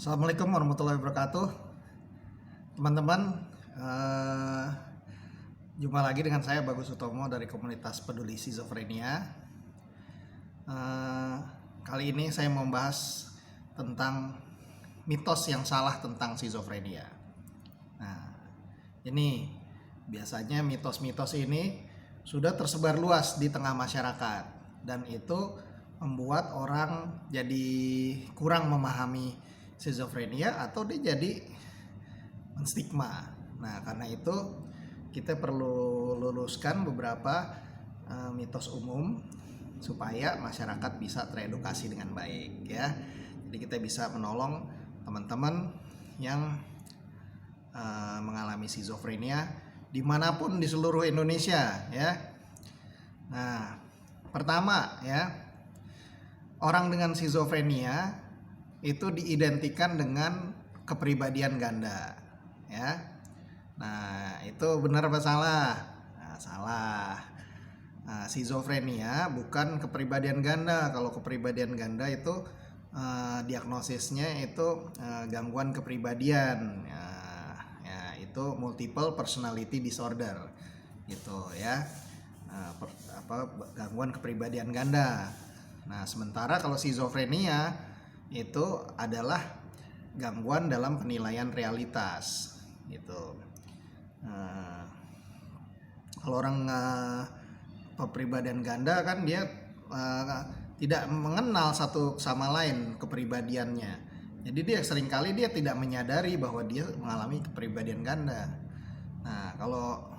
Assalamualaikum warahmatullahi wabarakatuh, teman-teman. eh, Jumpa lagi dengan saya Bagus Utomo dari komunitas peduli skizofrenia. Eh, Kali ini saya mau membahas tentang mitos yang salah tentang skizofrenia. Nah, ini biasanya mitos-mitos ini sudah tersebar luas di tengah masyarakat dan itu membuat orang jadi kurang memahami skizofrenia atau dia jadi menstigma. Nah, karena itu kita perlu luruskan beberapa mitos umum supaya masyarakat bisa teredukasi dengan baik ya. Jadi kita bisa menolong teman-teman yang mengalami skizofrenia dimanapun di seluruh Indonesia ya. Nah, pertama ya, orang dengan skizofrenia itu diidentikan dengan kepribadian ganda ya. Nah, itu benar apa salah? Nah, salah. Nah, skizofrenia bukan kepribadian ganda. Kalau kepribadian ganda itu diagnosisnya itu gangguan kepribadian ya, itu multiple personality disorder gitu ya. Gangguan kepribadian ganda. Nah, sementara kalau skizofrenia itu adalah gangguan dalam penilaian realitas gitu. Kalau orang kepribadian ganda kan dia tidak mengenal satu sama lain kepribadiannya. Jadi dia seringkali dia tidak menyadari bahwa dia mengalami kepribadian ganda. Nah, kalau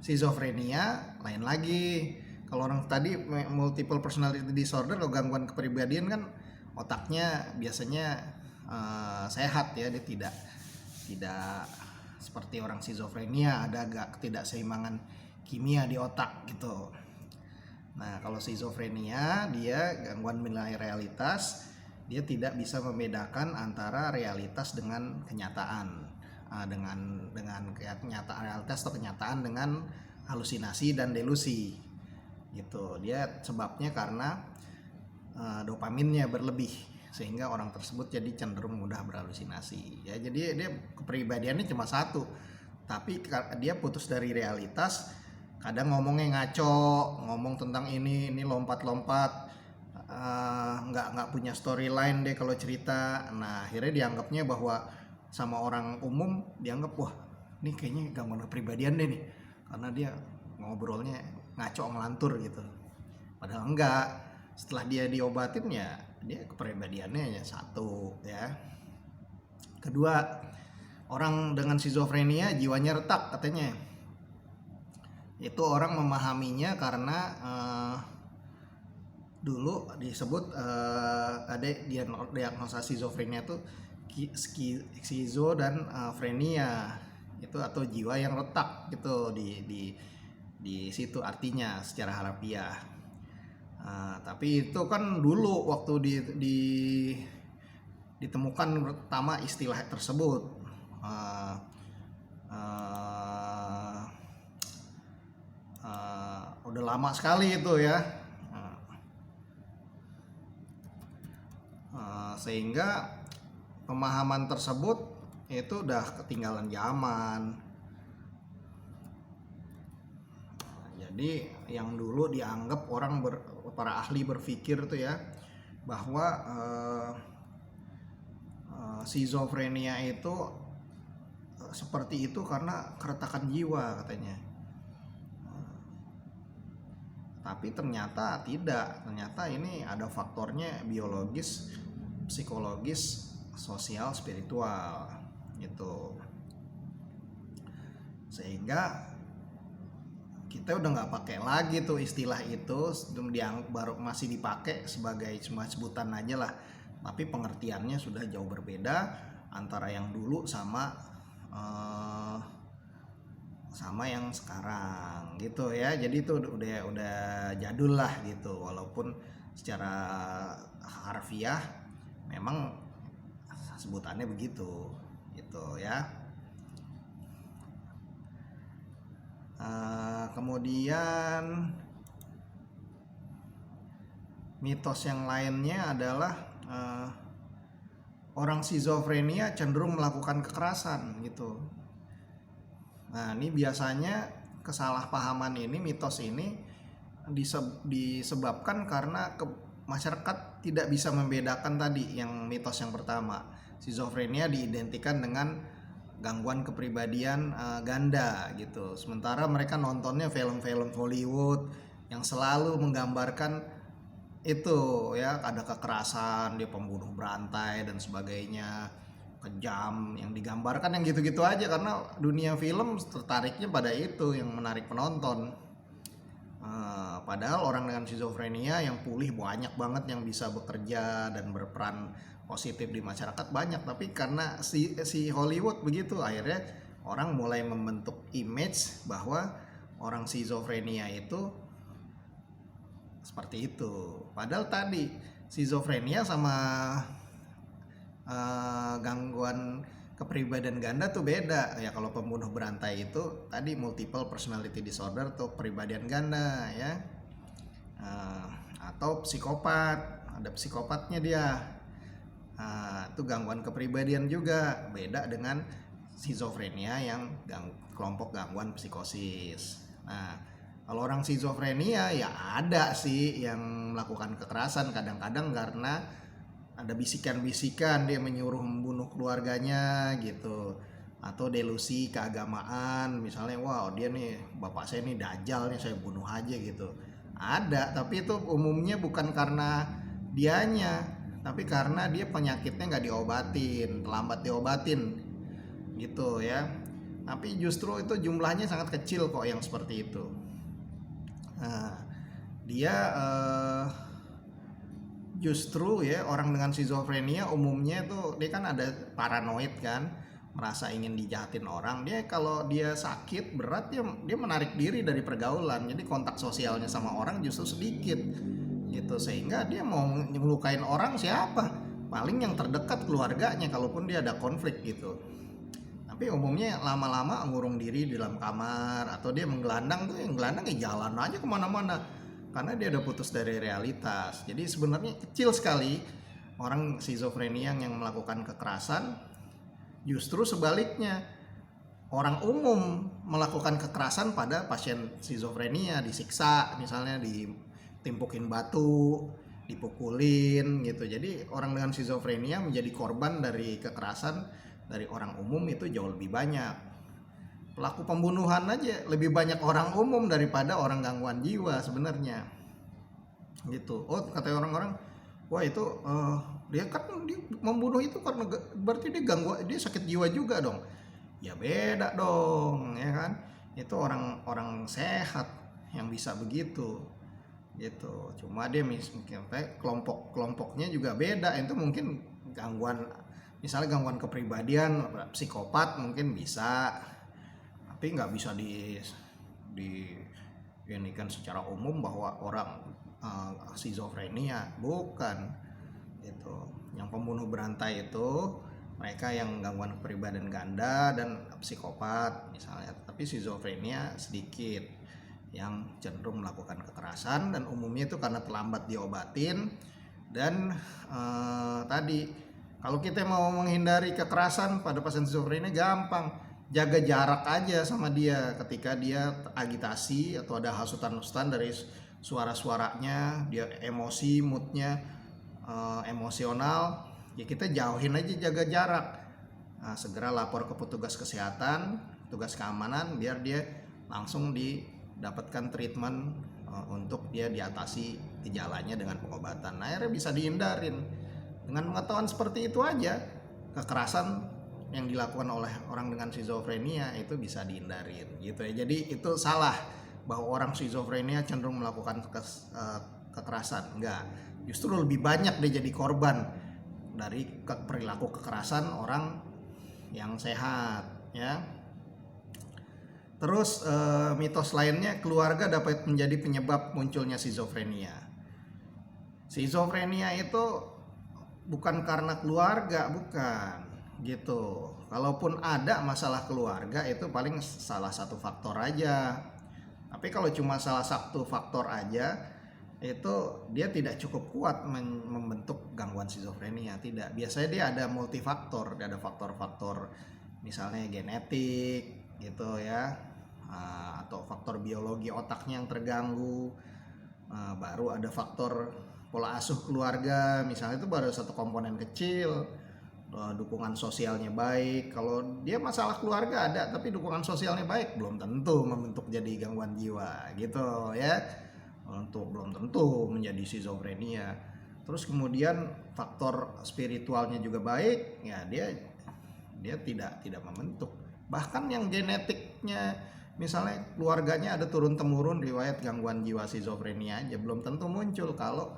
skizofrenia lain lagi. Kalau orang tadi multiple personality disorder atau gangguan kepribadian kan otaknya biasanya sehat ya, dia tidak seperti orang skizofrenia ada agak ketidakseimbangan kimia di otak gitu. Nah, kalau skizofrenia dia gangguan menilai realitas, dia tidak bisa membedakan antara realitas dengan kenyataan, dengan kenyataan realitas atau kenyataan dengan halusinasi dan delusi gitu. Dia sebabnya karena dopaminnya berlebih sehingga orang tersebut jadi cenderung mudah berhalusinasi ya. Jadi dia kepribadiannya cuma satu, tapi dia putus dari realitas. Kadang ngomongnya ngaco, ngomong tentang ini lompat-lompat, nggak punya storyline deh kalau cerita. Nah, akhirnya dianggapnya bahwa sama orang umum dianggap wah ini kayaknya gangguan kepribadian deh nih, karena dia ngobrolnya ngaco ngelantur gitu. Padahal enggak. Setelah dia diobatin ya dia kepribadiannya ya satu ya. Kedua, orang dengan skizofrenia jiwanya retak katanya. Itu orang memahaminya karena dulu disebut ada diagnosa skizofrenia itu skizo dan frenia itu, atau jiwa yang retak gitu di situ artinya secara harfiah. Tapi itu kan dulu waktu ditemukan pertama istilah tersebut udah lama sekali itu ya. Sehingga pemahaman tersebut itu udah ketinggalan zaman. Jadi yang dulu dianggap para ahli berpikir tuh ya bahwa skizofrenia itu seperti itu karena keretakan jiwa katanya. Tapi ternyata tidak, ternyata ini ada faktornya biologis, psikologis, sosial, spiritual gitu. Sehingga kita udah nggak pakai lagi tuh istilah itu, baru masih dipakai sebagai cuma sebutan aja lah, tapi pengertiannya sudah jauh berbeda antara yang dulu sama yang sekarang gitu ya. Jadi itu udah jadul lah gitu, walaupun secara harfiah memang sebutannya begitu gitu ya. Kemudian mitos yang lainnya adalah orang skizofrenia cenderung melakukan kekerasan gitu. Nah, ini biasanya kesalahpahaman ini, mitos ini disebabkan karena masyarakat tidak bisa membedakan tadi yang mitos yang pertama. Skizofrenia diidentikan dengan gangguan kepribadian ganda gitu. Sementara mereka nontonnya film-film Hollywood yang selalu menggambarkan itu ya, ada kekerasan, dia pembunuh berantai dan sebagainya, kejam, yang digambarkan yang gitu-gitu aja karena dunia film tertariknya pada itu yang menarik penonton. Padahal orang dengan skizofrenia yang pulih banyak banget, yang bisa bekerja dan berperan positif di masyarakat banyak, tapi karena si Hollywood begitu, akhirnya orang mulai membentuk image bahwa orang skizofrenia itu seperti itu. Padahal tadi skizofrenia sama gangguan kepribadian ganda tuh beda ya. Kalau pembunuh berantai itu tadi multiple personality disorder tuh kepribadian ganda ya. Atau psikopat, ada psikopatnya dia. Itu gangguan kepribadian juga, beda dengan skizofrenia yang kelompok gangguan psikosis. Nah, kalau orang skizofrenia ya ada sih yang melakukan kekerasan kadang-kadang karena ada bisikan-bisikan dia menyuruh membunuh keluarganya gitu, atau delusi keagamaan, misalnya wow dia nih bapak saya nih dajjal nih, saya bunuh aja gitu. Ada, tapi itu umumnya bukan karena dianya, tapi karena dia penyakitnya nggak diobatin, terlambat diobatin gitu ya. Tapi justru itu jumlahnya sangat kecil kok yang seperti itu. Nah, dia justru ya, orang dengan skizofrenia umumnya tuh dia kan ada paranoid kan, merasa ingin dijahatin orang. Dia kalau dia sakit berat dia menarik diri dari pergaulan, jadi kontak sosialnya sama orang justru sedikit gitu, sehingga dia mau ngelukain orang siapa, paling yang terdekat keluarganya kalaupun dia ada konflik gitu. Tapi umumnya lama-lama ngurung diri di dalam kamar, atau dia menggelandang tuh, yang gelandang ya jalan aja kemana-mana karena dia udah putus dari realitas. Jadi sebenarnya kecil sekali orang skizofrenia yang melakukan kekerasan. Justru sebaliknya, orang umum melakukan kekerasan pada pasien skizofrenia, disiksa misalnya, ditimpukin batu, dipukulin gitu. Jadi orang dengan skizofrenia menjadi korban dari kekerasan dari orang umum itu jauh lebih banyak. Pelaku pembunuhan aja lebih banyak orang umum daripada orang gangguan jiwa sebenarnya gitu. Oh, kata orang-orang, wah itu dia kan dia membunuh itu karena berarti dia gangguan, dia sakit jiwa juga dong. Ya beda dong ya kan, itu orang sehat yang bisa begitu gitu. Cuma dia mungkin kelompoknya juga beda. Itu mungkin gangguan, misalnya gangguan kepribadian psikopat mungkin bisa, tapi nggak bisa ini kan secara umum bahwa orang skizofrenia, bukan gitu. Yang pembunuh berantai itu mereka yang gangguan kepribadian ganda dan psikopat misalnya, tapi skizofrenia sedikit yang cenderung melakukan kekerasan, dan umumnya itu karena terlambat diobatin. Dan tadi kalau kita mau menghindari kekerasan pada pasien skizofrenia gampang, jaga jarak aja sama dia ketika dia agitasi atau ada hasutan-hasutan dari suara-suaranya, dia emosi, moodnya emosional, ya kita jauhin aja, jaga jarak. Nah, segera lapor ke petugas kesehatan, petugas keamanan, biar dia langsung didapatkan treatment untuk dia diatasi gejalanya dengan pengobatan. Nah, akhirnya bisa dihindarin. Dengan pengetahuan seperti itu aja, kekerasan yang dilakukan oleh orang dengan skizofrenia itu bisa dihindarin gitu ya. Jadi itu salah bahwa orang skizofrenia cenderung melakukan kekerasan. Enggak, justru lebih banyak dia jadi korban dari perilaku kekerasan orang yang sehat ya. Terus mitos lainnya, keluarga dapat menjadi penyebab munculnya skizofrenia. Skizofrenia itu bukan karena keluarga, bukan gitu. Kalaupun ada masalah keluarga itu paling salah satu faktor aja. Tapi kalau cuma salah satu faktor aja, itu dia tidak cukup kuat membentuk gangguan skizofrenia, tidak. Biasanya dia ada multifaktor, dia ada faktor-faktor misalnya genetik gitu ya, atau faktor biologi otaknya yang terganggu. Baru ada faktor pola asuh keluarga, misalnya itu baru satu komponen kecil. Dukungan sosialnya baik, kalau dia masalah keluarga ada tapi dukungan sosialnya baik, belum tentu membentuk jadi gangguan jiwa gitu ya, belum tentu menjadi skizofrenia. Terus kemudian faktor spiritualnya juga baik, ya dia tidak membentuk. Bahkan yang genetiknya misalnya keluarganya ada turun temurun riwayat gangguan jiwa skizofrenia aja, belum tentu muncul kalau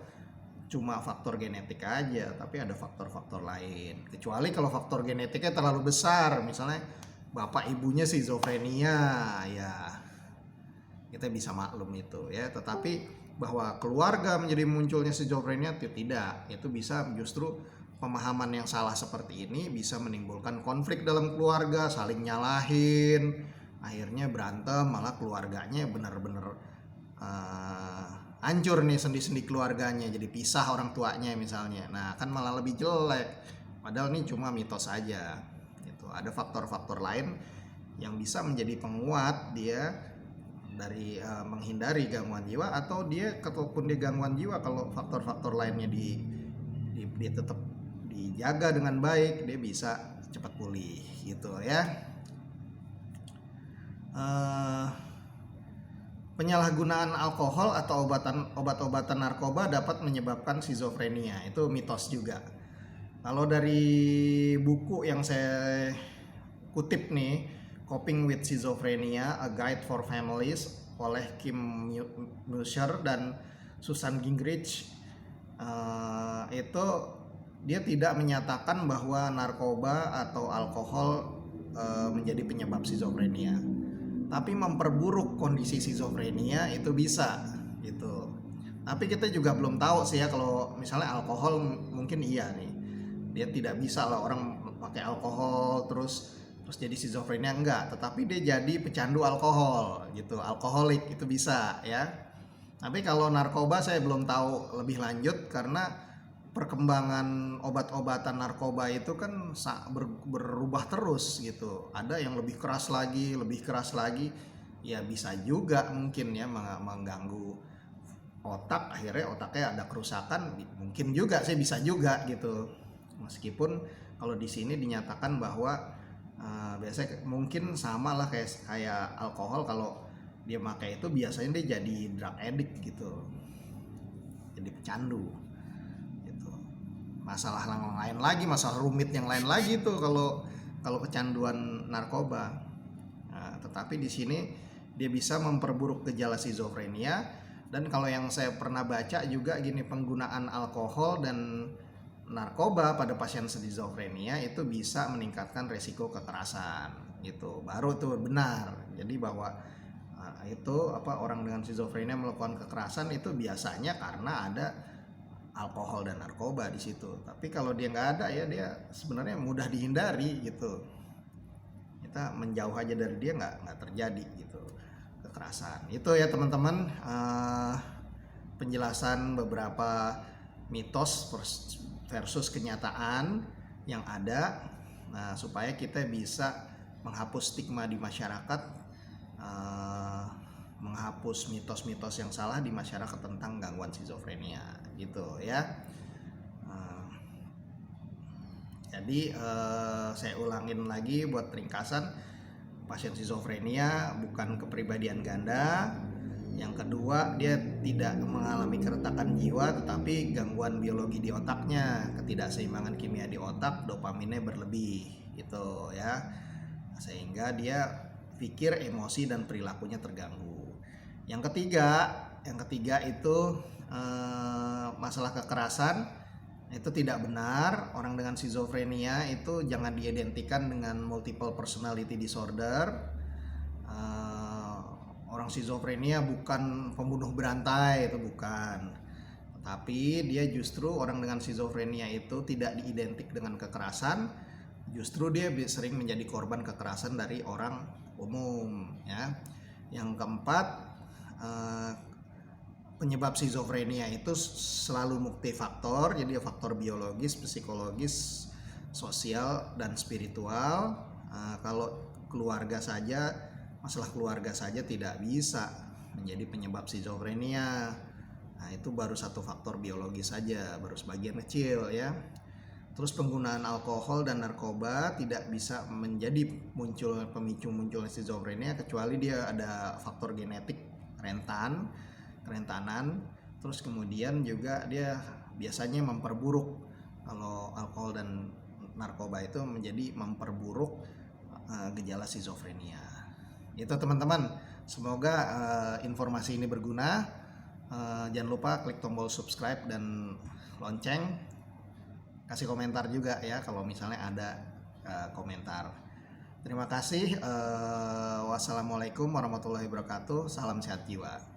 cuma faktor genetik aja, tapi ada faktor-faktor lain. Kecuali kalau faktor genetiknya terlalu besar, misalnya bapak ibunya skizofrenia, ya kita bisa maklum itu ya. Tetapi bahwa keluarga menjadi munculnya skizofrenia itu tidak. Itu bisa justru pemahaman yang salah seperti ini bisa menimbulkan konflik dalam keluarga, saling nyalahin, akhirnya berantem, malah keluarganya benar-benar hancur nih sendi-sendi keluarganya, jadi pisah orang tuanya misalnya. Nah kan malah lebih jelek, padahal ini cuma mitos aja gitu. Ada faktor-faktor lain yang bisa menjadi penguat dia dari menghindari gangguan jiwa, atau dia kalaupun dia gangguan jiwa, kalau faktor-faktor lainnya dia tetap dijaga dengan baik, dia bisa cepat pulih gitu ya. Penyalahgunaan alkohol atau obat-obatan narkoba dapat menyebabkan skizofrenia, itu mitos juga. Kalau dari buku yang saya kutip nih, Coping with Schizophrenia, A Guide for Families oleh Kim Musher dan Susan Gingrich, itu dia tidak menyatakan bahwa narkoba atau alkohol menjadi penyebab skizofrenia, tapi memperburuk kondisi skizofrenia itu bisa gitu. Tapi kita juga belum tahu sih ya, kalau misalnya alkohol mungkin iya nih, dia tidak bisa lah orang pakai alkohol terus jadi skizofrenia, enggak, tetapi dia jadi pecandu alkohol gitu, alkoholik, itu bisa ya. Tapi kalau narkoba saya belum tahu lebih lanjut, karena perkembangan obat-obatan narkoba itu kan berubah terus gitu. Ada yang lebih keras lagi, ya bisa juga mungkin ya mengganggu otak, akhirnya otaknya ada kerusakan, mungkin juga sih, bisa juga gitu. Meskipun kalau di sini dinyatakan bahwa biasanya mungkin sama lah kayak alkohol, kalau dia pakai itu biasanya dia jadi drug addict gitu, jadi pecandu gitu. Masalah lain lagi, masalah rumit yang lain lagi tuh kalau kecanduan narkoba. Nah, tetapi di sini dia bisa memperburuk gejala skizofrenia. Dan kalau yang saya pernah baca juga gini, penggunaan alkohol dan narkoba pada pasien skizofrenia itu bisa meningkatkan resiko kekerasan gitu, baru tuh benar. Jadi bahwa itu orang dengan skizofrenia melakukan kekerasan itu biasanya karena ada alkohol dan narkoba di situ. Tapi kalau dia nggak ada, ya dia sebenarnya mudah dihindari gitu. Kita menjauh aja dari dia, nggak terjadi gitu kekerasan. Itu ya teman-teman, penjelasan beberapa mitos versus kenyataan yang ada, supaya kita bisa menghapus stigma di masyarakat, menghapus mitos-mitos yang salah di masyarakat tentang gangguan skizofrenia gitu ya. Jadi saya ulangin lagi buat ringkasan, pasien skizofrenia bukan kepribadian ganda. Yang kedua, dia tidak mengalami keretakan jiwa, tetapi gangguan biologi di otaknya, ketidakseimbangan kimia di otak, dopaminnya berlebih gitu ya, sehingga dia pikir, emosi, dan perilakunya terganggu. Yang ketiga itu masalah kekerasan. Itu tidak benar. Orang dengan skizofrenia itu jangan diidentikan dengan multiple personality disorder. Orang skizofrenia bukan pembunuh berantai, itu bukan. Tapi dia justru, orang dengan skizofrenia itu tidak diidentik dengan kekerasan, justru dia sering menjadi korban kekerasan dari orang umum ya. Yang keempat, penyebab skizofrenia itu selalu multifaktor, jadi faktor biologis, psikologis, sosial, dan spiritual. Kalau keluarga saja, masalah keluarga saja tidak bisa menjadi penyebab skizofrenia. Nah, itu baru satu faktor biologis saja, baru sebagian kecil ya. Terus penggunaan alkohol dan narkoba tidak bisa menjadi pemicu munculnya skizofrenia kecuali dia ada faktor genetik kerentanan. Terus kemudian juga dia biasanya memperburuk, kalau alkohol dan narkoba itu menjadi memperburuk gejala skizofrenia. Itu teman-teman, semoga informasi ini berguna. Jangan lupa klik tombol subscribe dan lonceng, kasih komentar juga ya kalau misalnya ada komentar. Terima kasih. Wassalamualaikum warahmatullahi wabarakatuh. Salam sehat jiwa.